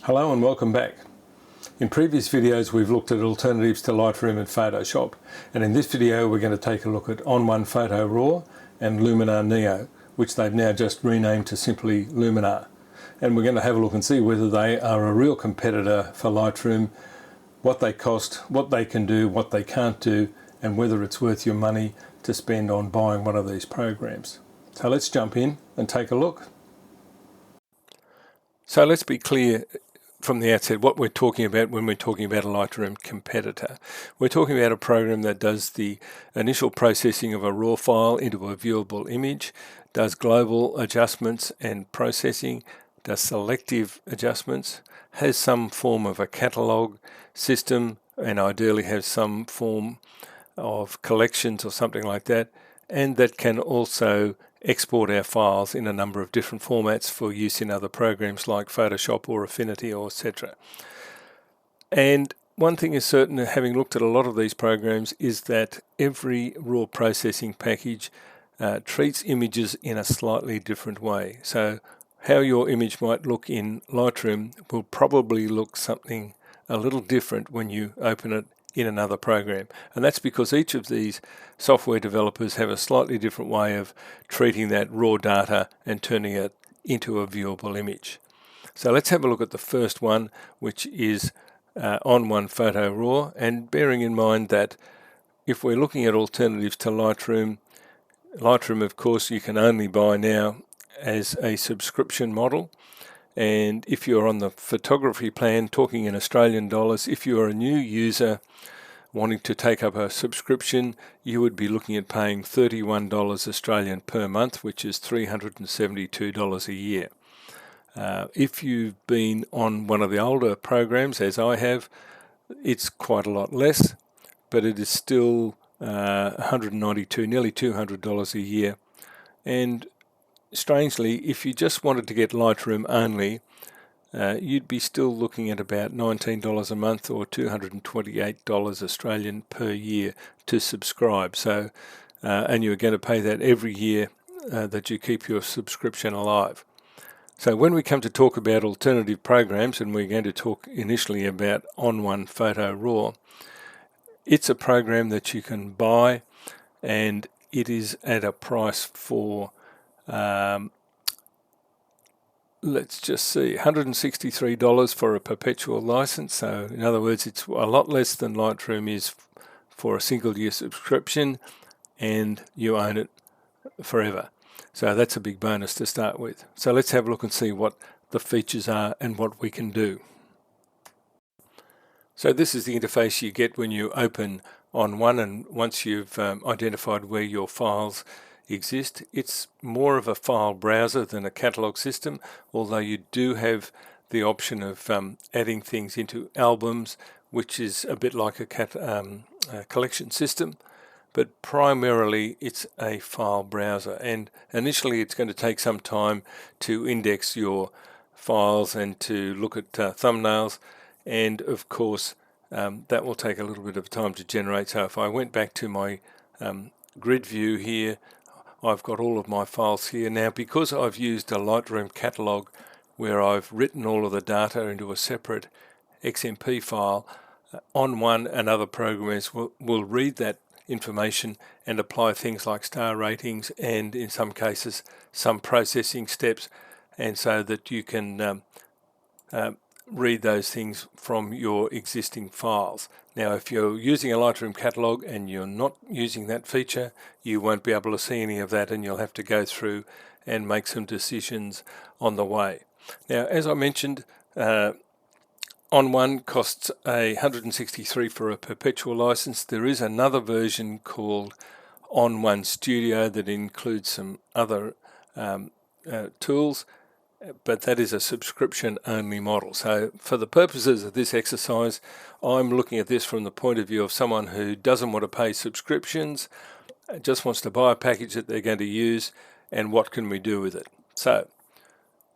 Hello and welcome back. In previous videos we've looked at alternatives to Lightroom and Photoshop, and in this video we're going to take a look at On1 Photo RAW and Luminar Neo, which they've now just renamed to simply Luminar. And we're going to have a look and see whether they are a real competitor for Lightroom, what they cost, what they can do, what they can't do, and whether it's worth your money to spend on buying one of these programs. So let's jump in and take a look. So let's be clear from the outset what we're talking about when we're talking about a Lightroom competitor. We're talking about a program that does the initial processing of a raw file into a viewable image, does global adjustments and processing, does selective adjustments, has some form of a catalog system, and ideally has some form of collections or something like that, and that can also export our files in a number of different formats for use in other programs like Photoshop or Affinity or etc. And one thing is certain, having looked at a lot of these programs, is that every raw processing package treats images in a slightly different way. So how your image might look in Lightroom will probably look something a little different when you open it in another program, and that's because each of these software developers have a slightly different way of treating that raw data and turning it into a viewable image. So let's have a look at the first one, which is On1 Photo RAW, and bearing in mind that if we're looking at alternatives to Lightroom, of course you can only buy now as a subscription model. And if you're on the photography plan, talking in Australian dollars, if you're a new user wanting to take up a subscription, you would be looking at paying $31 Australian per month, which is $372 a year. If you've been on one of the older programs, as I have, it's quite a lot less, but it is still $192, nearly $200 a year. And strangely, if you just wanted to get Lightroom only, you'd be still looking at about $19 a month or $228 Australian per year to subscribe. So, and you're going to pay that every year that you keep your subscription alive. So when we come to talk about alternative programs, and we're going to talk initially about On1 Photo RAW, it's a program that you can buy, and it is at a price for let's just see, $163 for a perpetual license. So in other words, it's a lot less than Lightroom is for a single year subscription, and you own it forever. So that's a big bonus to start with. So let's have a look and see what the features are and what we can do. So this is the interface you get when you open On1, and once you've identified where your files exist, it's more of a file browser than a catalog system, although you do have the option of adding things into albums, which is a bit like a collection system, but primarily it's a file browser. And initially it's going to take some time to index your files and to look at thumbnails, and of course that will take a little bit of time to generate. So if I went back to my grid view here, I've got all of my files here. Now, because I've used a Lightroom catalog where I've written all of the data into a separate XMP file, On1 and other programs will read that information and apply things like star ratings and, in some cases, some processing steps, and so that you can read those things from your existing files. Now, if you're using a Lightroom catalog and you're not using that feature, you won't be able to see any of that, and you'll have to go through and make some decisions on the way. Now, as I mentioned, On1 costs $163 for a perpetual license. There is another version called On1 Studio that includes some other tools, but that is a subscription-only model. So for the purposes of this exercise, I'm looking at this from the point of view of someone who doesn't want to pay subscriptions, just wants to buy a package that they're going to use, and what can we do with it? So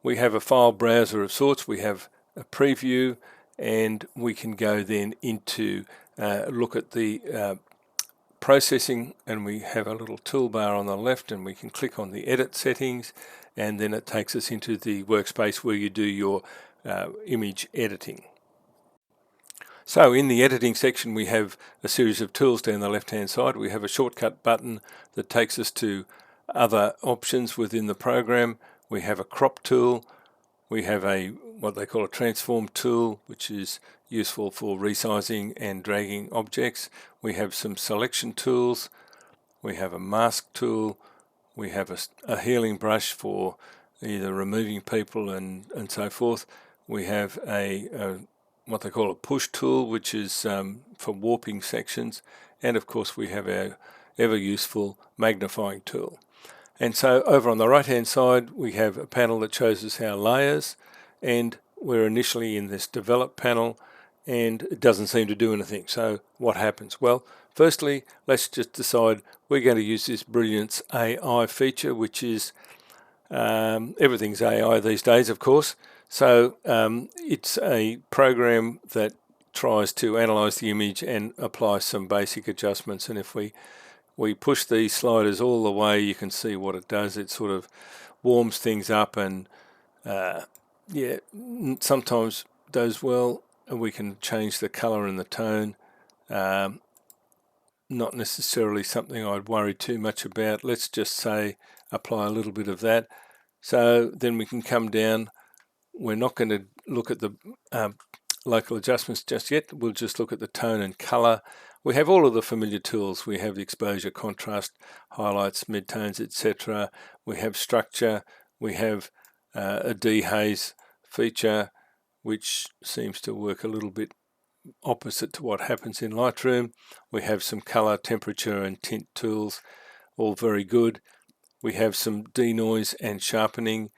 we have a file browser of sorts, we have a preview, and we can go then into look at the processing, and we have a little toolbar on the left, and we can click on the edit settings, and then it takes us into the workspace where you do your image editing. So in the editing section, we have a series of tools down the left-hand side. We have a shortcut button that takes us to other options within the program. We have a crop tool. We have what they call a transform tool, which is useful for resizing and dragging objects. We have some selection tools. We have a mask tool. We have a healing brush for either removing people and so forth. We have what they call a push tool, which is for warping sections. And of course, we have our ever useful magnifying tool. And so over on the right hand side, we have a panel that shows us our layers, and we're initially in this develop panel, and it doesn't seem to do anything. So what happens? Well, firstly, let's just decide we're going to use this Brilliance AI feature, which is everything's AI these days, of course. So it's a program that tries to analyze the image and apply some basic adjustments. And if we push these sliders all the way, you can see what it does. It sort of warms things up and sometimes does well. And we can change the color and the tone. Not necessarily something I'd worry too much about. Let's just say apply a little bit of that. So then we can come down. We're not going to look at the local adjustments just yet. We'll just look at the tone and color. We have all of the familiar tools. We have the exposure, contrast, highlights, midtones, etc. We have structure. We have a dehaze feature, which seems to work a little bit opposite to what happens in Lightroom. We have some color, temperature, and tint tools, all very good. We have some denoise and sharpening.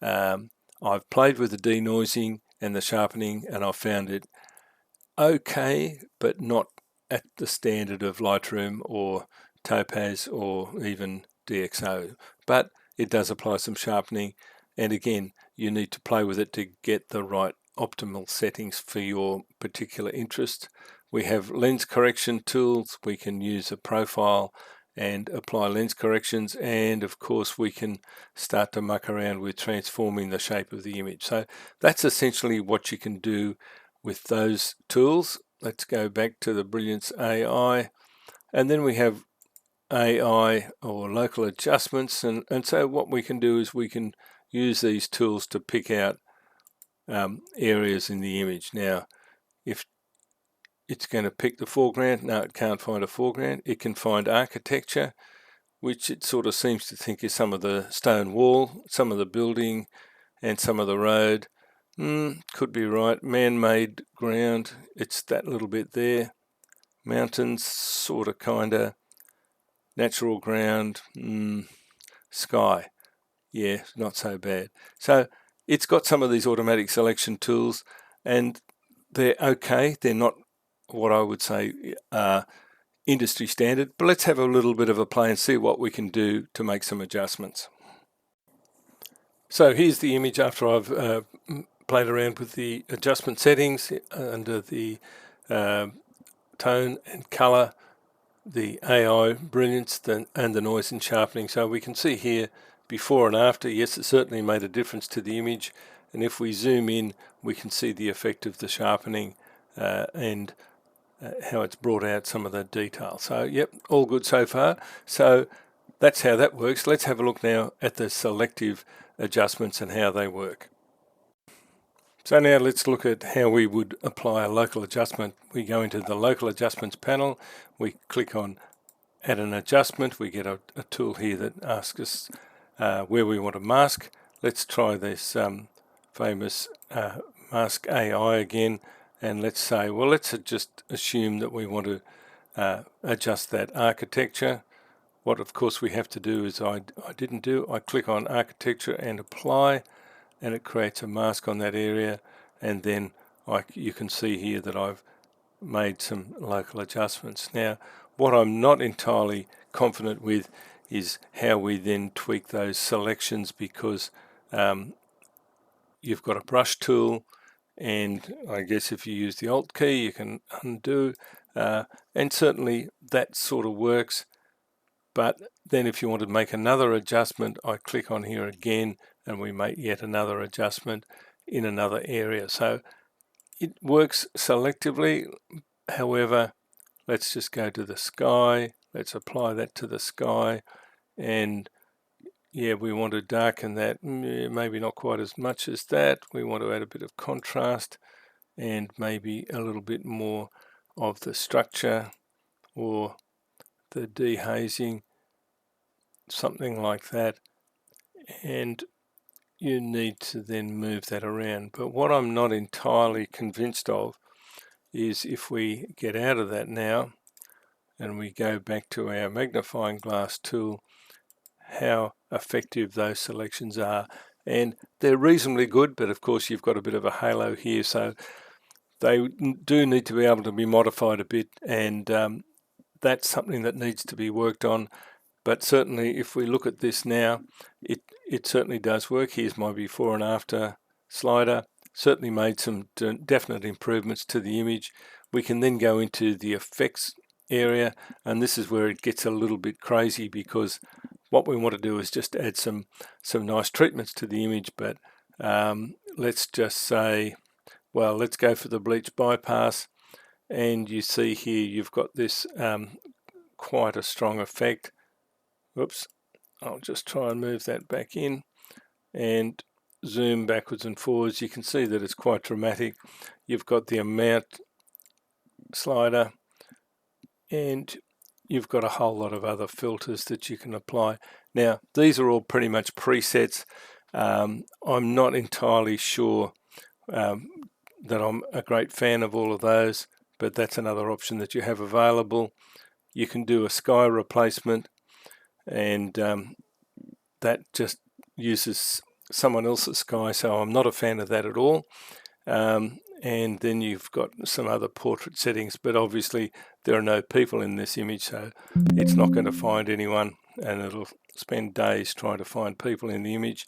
I've played with the denoising and the sharpening, and I've found it okay, but not at the standard of Lightroom or Topaz or even DxO. But it does apply some sharpening, and again, you need to play with it to get the right optimal settings for your particular interest. We have lens correction tools. We can use a profile and apply lens corrections, and of course we can start to muck around with transforming the shape of the image. So that's essentially what you can do with those tools. Let's go back to the Brilliance AI, and then we have AI or local adjustments, and so what we can do is we can use these tools to pick out areas in the image. Now, if it's going to pick the foreground, no, it can't find a foreground. It can find architecture, which it sort of seems to think is some of the stone wall, some of the building, and some of the road. Could be right. Man-made ground, it's that little bit there. Mountains, sort of, kinda. Natural ground, sky. Yeah, not so bad. So it's got some of these automatic selection tools, and they're okay. They're not what I would say industry standard, but let's have a little bit of a play and see what we can do to make some adjustments. So here's the image after I've played around with the adjustment settings under the tone and color, the AI brilliance, and the noise and sharpening. So we can see here before and after. Yes, it certainly made a difference to the image, and if we zoom in, we can see the effect of the sharpening and how it's brought out some of the detail. So yep, all good so far. So that's how that works. Let's have a look now at the selective adjustments and how they work. So now let's look at how we would apply a local adjustment. We go into the local adjustments panel, we click on add an adjustment, we get a tool here that asks us where we want to mask. Let's try this famous mask AI again, and let's say, well, let's just assume that we want to adjust that architecture. What of course we have to do is I didn't do, I click on architecture and apply, and it creates a mask on that area, and then you can see here that I've made some local adjustments. Now, what I'm not entirely confident with is how we then tweak those selections, because you've got a brush tool, and I guess if you use the Alt key you can undo, and certainly that sort of works. But then if you want to make another adjustment, I click on here again and we make yet another adjustment. in another area. So it works selectively. However, let's just go to the sky. Let's apply that to the sky. And yeah, we want to darken that, maybe not quite as much as that. We want to add a bit of contrast and maybe a little bit more of the structure or the dehazing, something like that. And you need to then move that around. But what I'm not entirely convinced of is if we get out of that now and we go back to our magnifying glass tool, how effective those selections are. And they're reasonably good, but of course you've got a bit of a halo here, so they do need to be able to be modified a bit, and that's something that needs to be worked on. But certainly if we look at this now, it certainly does work. Here's my before and after slider. Certainly made some definite improvements to the image. We can then go into the effects area, and this is where it gets a little bit crazy, because what we want to do is just add some nice treatments to the image. But let's just say, well, let's go for the bleach bypass, and you see here you've got this quite a strong effect. Whoops, I'll just try and move that back in and zoom backwards and forwards. You can see that it's quite dramatic. You've got the amount slider, and you've got a whole lot of other filters that you can apply. Now, these are all pretty much presets. I'm not entirely sure that I'm a great fan of all of those, but that's another option that you have available. You can do a sky replacement, and that just uses someone else's sky, so I'm not a fan of that at all. And then you've got some other portrait settings, but obviously there are no people in this image, so it's not going to find anyone, and it'll spend days trying to find people in the image.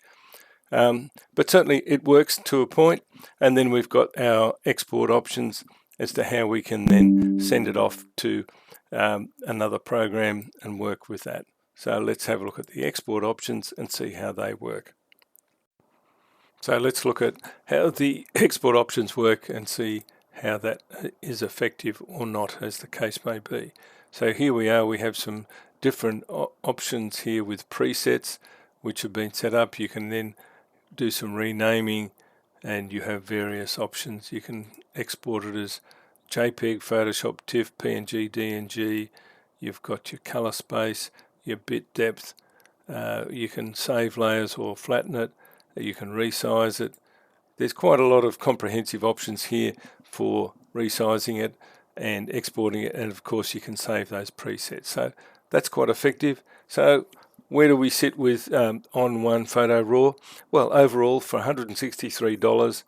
But certainly it works to a point, and then we've got our export options as to how we can then send it off to another program and work with that. So let's have a look at the export options and see how they work. So let's look at how the export options work and see how that is effective or not, as the case may be. So here we are, we have some different options here with presets which have been set up. You can then do some renaming, and you have various options. You can export it as JPEG, Photoshop, TIFF, PNG, DNG. You've got your color space, your bit depth. You can save layers or flatten it. You can resize it. There's quite a lot of comprehensive options here for resizing it and exporting it, and of course you can save those presets. So that's quite effective. So where do we sit with On One Photo RAW? Well, overall for $163,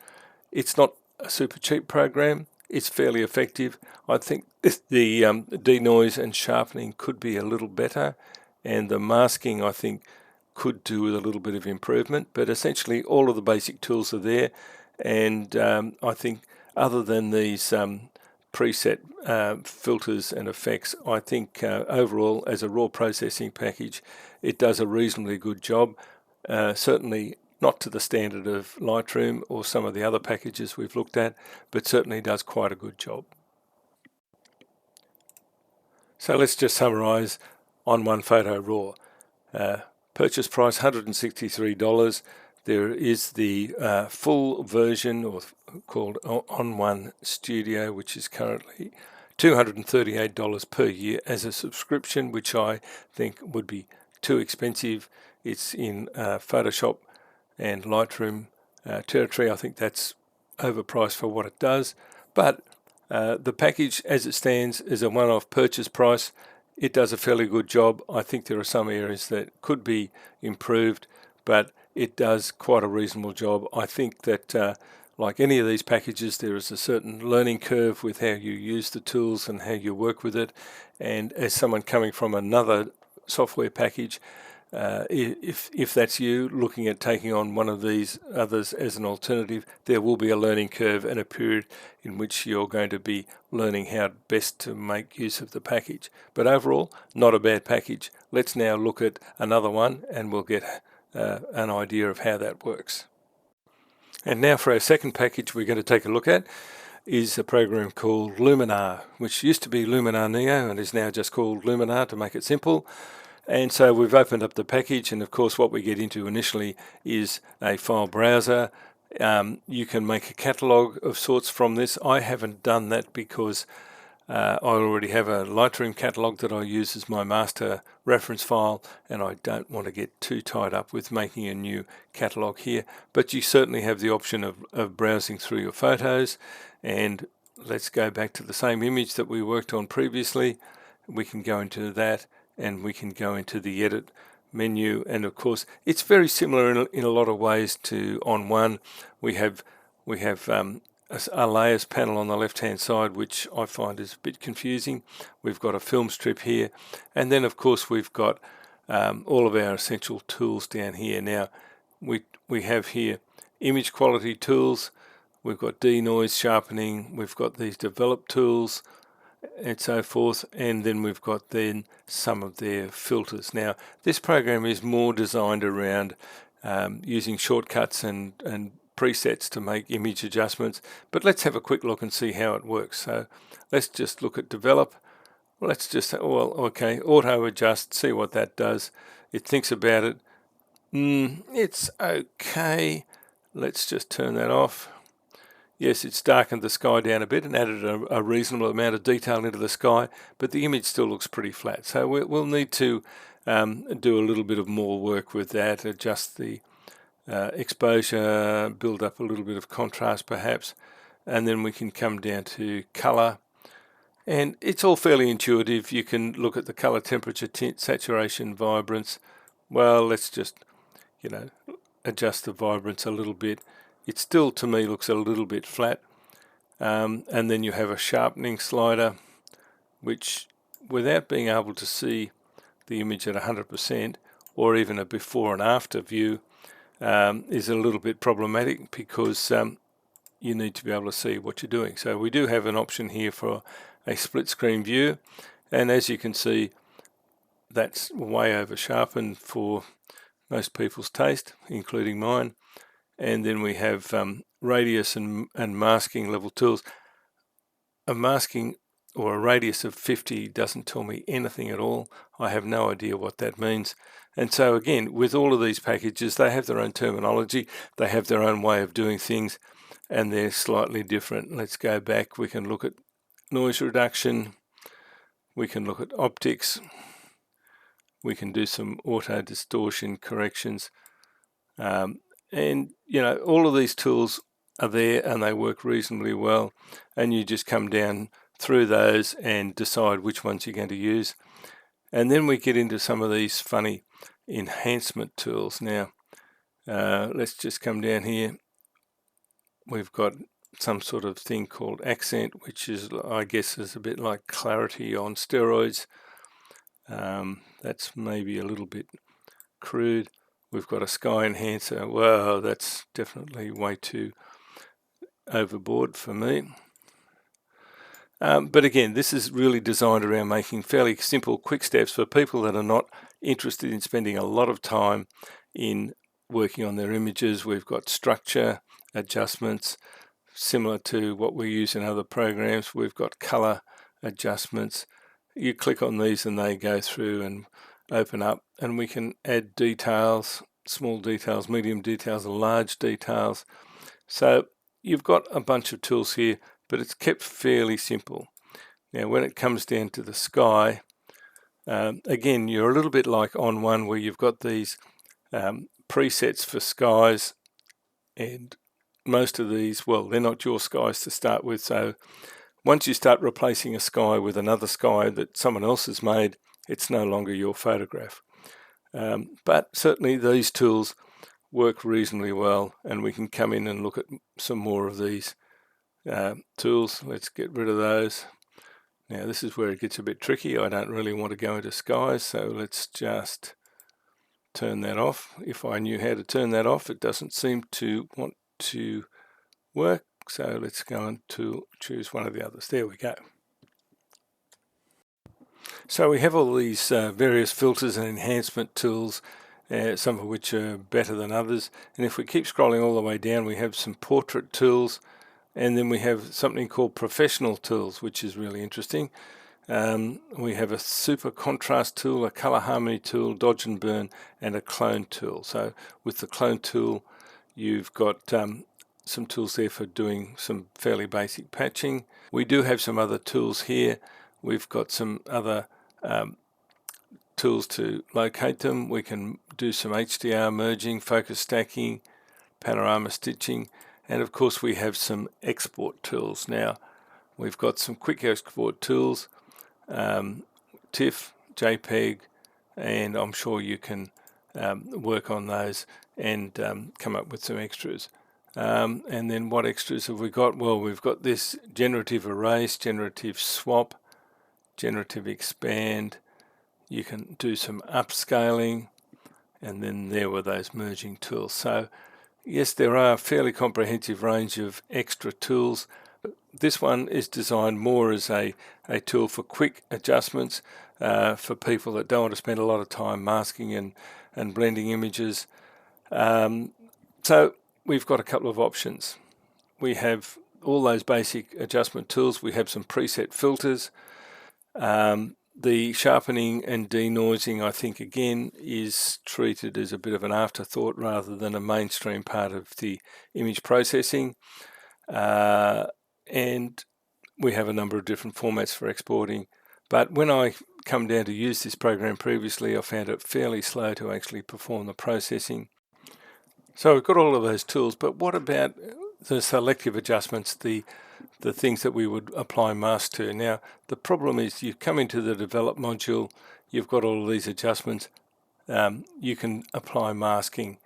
it's not a super cheap program. It's fairly effective. I think the denoise and sharpening could be a little better, and the masking I think could do with a little bit of improvement, but essentially all of the basic tools are there. And I think other than these preset filters and effects, I think overall as a raw processing package it does a reasonably good job. Certainly not to the standard of Lightroom or some of the other packages we've looked at, but certainly does quite a good job. So let's just summarize On One Photo RAW. Purchase price $163. There is the full version, or called On One Studio, which is currently $238 per year as a subscription, which I think would be too expensive. It's in Photoshop and Lightroom territory. I think that's overpriced for what it does, but the package as it stands is a one-off purchase price. It does a fairly good job. I think there are some areas that could be improved, but it does quite a reasonable job. I think that like any of these packages, there is a certain learning curve with how you use the tools and how you work with it. And as someone coming from another software package, if that's you looking at taking on one of these others as an alternative, there will be a learning curve and a period in which you're going to be learning how best to make use of the package. But overall, not a bad package. Let's now look at another one and we'll get an idea of how that works. And now for our second package we're going to take a look at is a program called Luminar, which used to be Luminar Neo and is now just called Luminar to make it simple. And so we've opened up the package, and of course what we get into initially is a file browser. You can make a catalogue of sorts from this. I haven't done that because I already have a Lightroom catalogue that I use as my master reference file, and I don't want to get too tied up with making a new catalogue here. But you certainly have the option of browsing through your photos, and let's go back to the same image that we worked on previously. We can go into that, and we can go into the edit menu, and of course it's very similar in a lot of ways to On One. We have a layers panel on the left hand side, which I find is a bit confusing. We've got a film strip here, and then of course we've got all of our essential tools down here. Now we have here image quality tools, we've got denoise, sharpening, we've got these develop tools and so forth, and then we've got then some of their filters. Now this program is more designed around using shortcuts and presets to make image adjustments, but let's have a quick look and see how it works. So let's just look at develop. Let's just, well, okay, auto adjust, see what that does. It thinks about it. It's okay. Let's just turn that off. Yes, it's darkened the sky down a bit and added a reasonable amount of detail into the sky, but the image still looks pretty flat. So we'll need to do a little bit of more work with that, adjust the exposure, build up a little bit of contrast perhaps, and then we can come down to color, and it's all fairly intuitive. You can look at the color, temperature, tint, saturation, vibrance. Well, let's just adjust the vibrance a little bit. It still to me looks a little bit flat, and then you have a sharpening slider, which without being able to see the image at 100% or even a before and after view is a little bit problematic, because you need to be able to see what you're doing. So we do have an option here for a split screen view, and as you can see, that's way over sharpened for most people's taste, including mine. And then we have radius and masking level tools. A masking or a radius of 50 doesn't tell me anything at all. I have no idea what that means. And so again, with all of these packages, they have their own terminology, they have their own way of doing things, and they're slightly different. Let's go back. We can look at noise reduction, we can look at optics, we can do some auto distortion corrections, and all of these tools are there and they work reasonably well, and you just come down through those and decide which ones you're going to use. And then we get into some of these funny enhancement tools. Now let's just come down here. We've got some sort of thing called accent, which is, I guess, is a bit like clarity on steroids. That's maybe a little bit crude. We've got a sky enhancer. Well, that's definitely way too overboard for me. But again, this is really designed around making fairly simple, quick steps for people that are not interested in spending a lot of time in working on their images. We've got structure adjustments, similar to what we use in other programs. We've got color adjustments. You click on these and they go through and open up, and we can add details, small details, medium details, and large details. So you've got a bunch of tools here, but it's kept fairly simple. Now when it comes down to the sky, again, you're a little bit like On One, where you've got these presets for skies, and most of these, well, they're not your skies to start with. So once you start replacing a sky with another sky that someone else has made, it's no longer your photograph. But certainly these tools work reasonably well, and we can come in and look at some more of these tools. Let's get rid of those. Now this is where it gets a bit tricky. I don't really want to go into skies, so let's just turn that off. If I knew how to turn that off, it doesn't seem to want to work, so let's go and choose one of the others. There we go. So we have all these various filters and enhancement tools, some of which are better than others. And if we keep scrolling all the way down, we have some portrait tools, and then we have something called professional tools, which is really interesting. We have a super contrast tool, a color harmony tool, dodge and burn, and a clone tool. So with the clone tool, you've got some tools there for doing some fairly basic patching. We do have some other tools here. We've got some other tools to locate them. We can do some HDR merging, focus stacking, panorama stitching, and of course we have some export tools. Now we've got some quick export tools, TIFF, JPEG, and I'm sure you can work on those and come up with some extras. And then what extras have we got? Well, we've got this generative erase, generative swap, generative expand. You can do some upscaling, and then there were those merging tools. So yes, there are a fairly comprehensive range of extra tools. This one is designed more as a tool for quick adjustments for people that don't want to spend a lot of time masking and blending images. So we've got a couple of options. We have all those basic adjustment tools. We have some preset filters. The sharpening and denoising, I think, again, is treated as a bit of an afterthought rather than a mainstream part of the image processing. And we have a number of different formats for exporting. But when I come down to use this program previously, I found it fairly slow to actually perform the processing. So we've got all of those tools, but what about the selective adjustments, the things that we would apply mask to? Now, the problem is you come into the develop module, you've got all of these adjustments. You can apply masking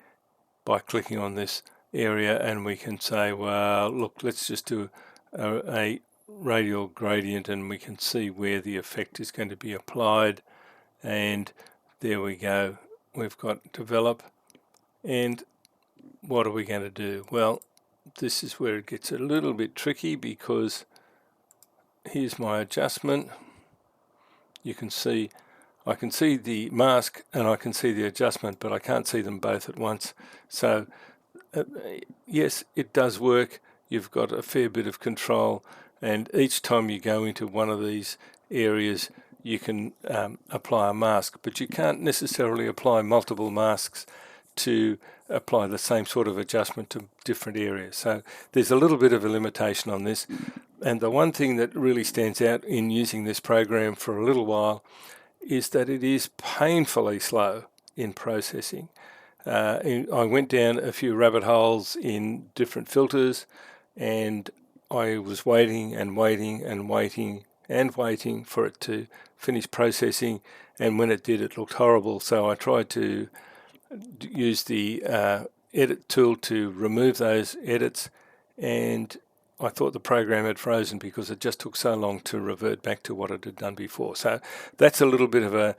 by clicking on this area, and we can say, well, look, let's just do a radial gradient, and we can see where the effect is going to be applied. And there we go. We've got develop. And what are we going to do? Well, this is where it gets a little bit tricky, because here's my adjustment. You can see, I can see the mask and I can see the adjustment, but I can't see them both at once. So yes, it does work. You've got a fair bit of control, and each time you go into one of these areas, you can apply a mask, but you can't necessarily apply multiple masks to apply the same sort of adjustment to different areas. So there's a little bit of a limitation on this. And the one thing that really stands out in using this program for a little while is that it is painfully slow in processing. I went down a few rabbit holes in different filters, and I was waiting and waiting and waiting and waiting for it to finish processing, and when it did, it looked horrible. So I tried to use the edit tool to remove those edits, and I thought the program had frozen because it just took so long to revert back to what it had done before. So that's a little bit of a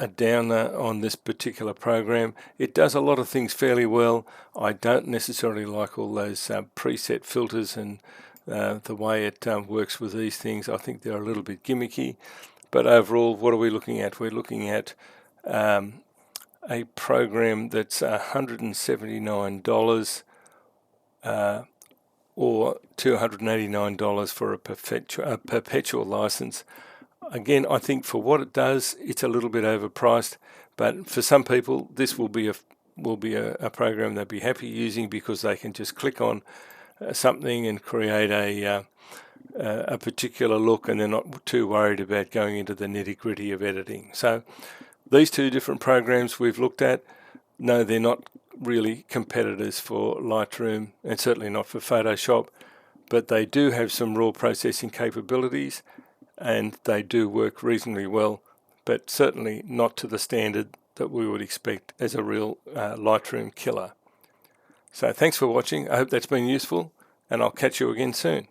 downer on this particular program. It does a lot of things fairly well. I don't necessarily like all those preset filters and the way it works with these things. I think they're a little bit gimmicky. But overall, what are we looking at? We're looking at a program that's $179 or $289 for a perpetual license. Again, I think for what it does, it's a little bit overpriced, but for some people, this will be a program they'll be happy using, because they can just click on something and create a particular look, and they're not too worried about going into the nitty-gritty of editing. So these two different programs we've looked at, no, they're not really competitors for Lightroom, and certainly not for Photoshop, but they do have some raw processing capabilities, and they do work reasonably well, but certainly not to the standard that we would expect as a real Lightroom killer. So thanks for watching. I hope that's been useful, and I'll catch you again soon.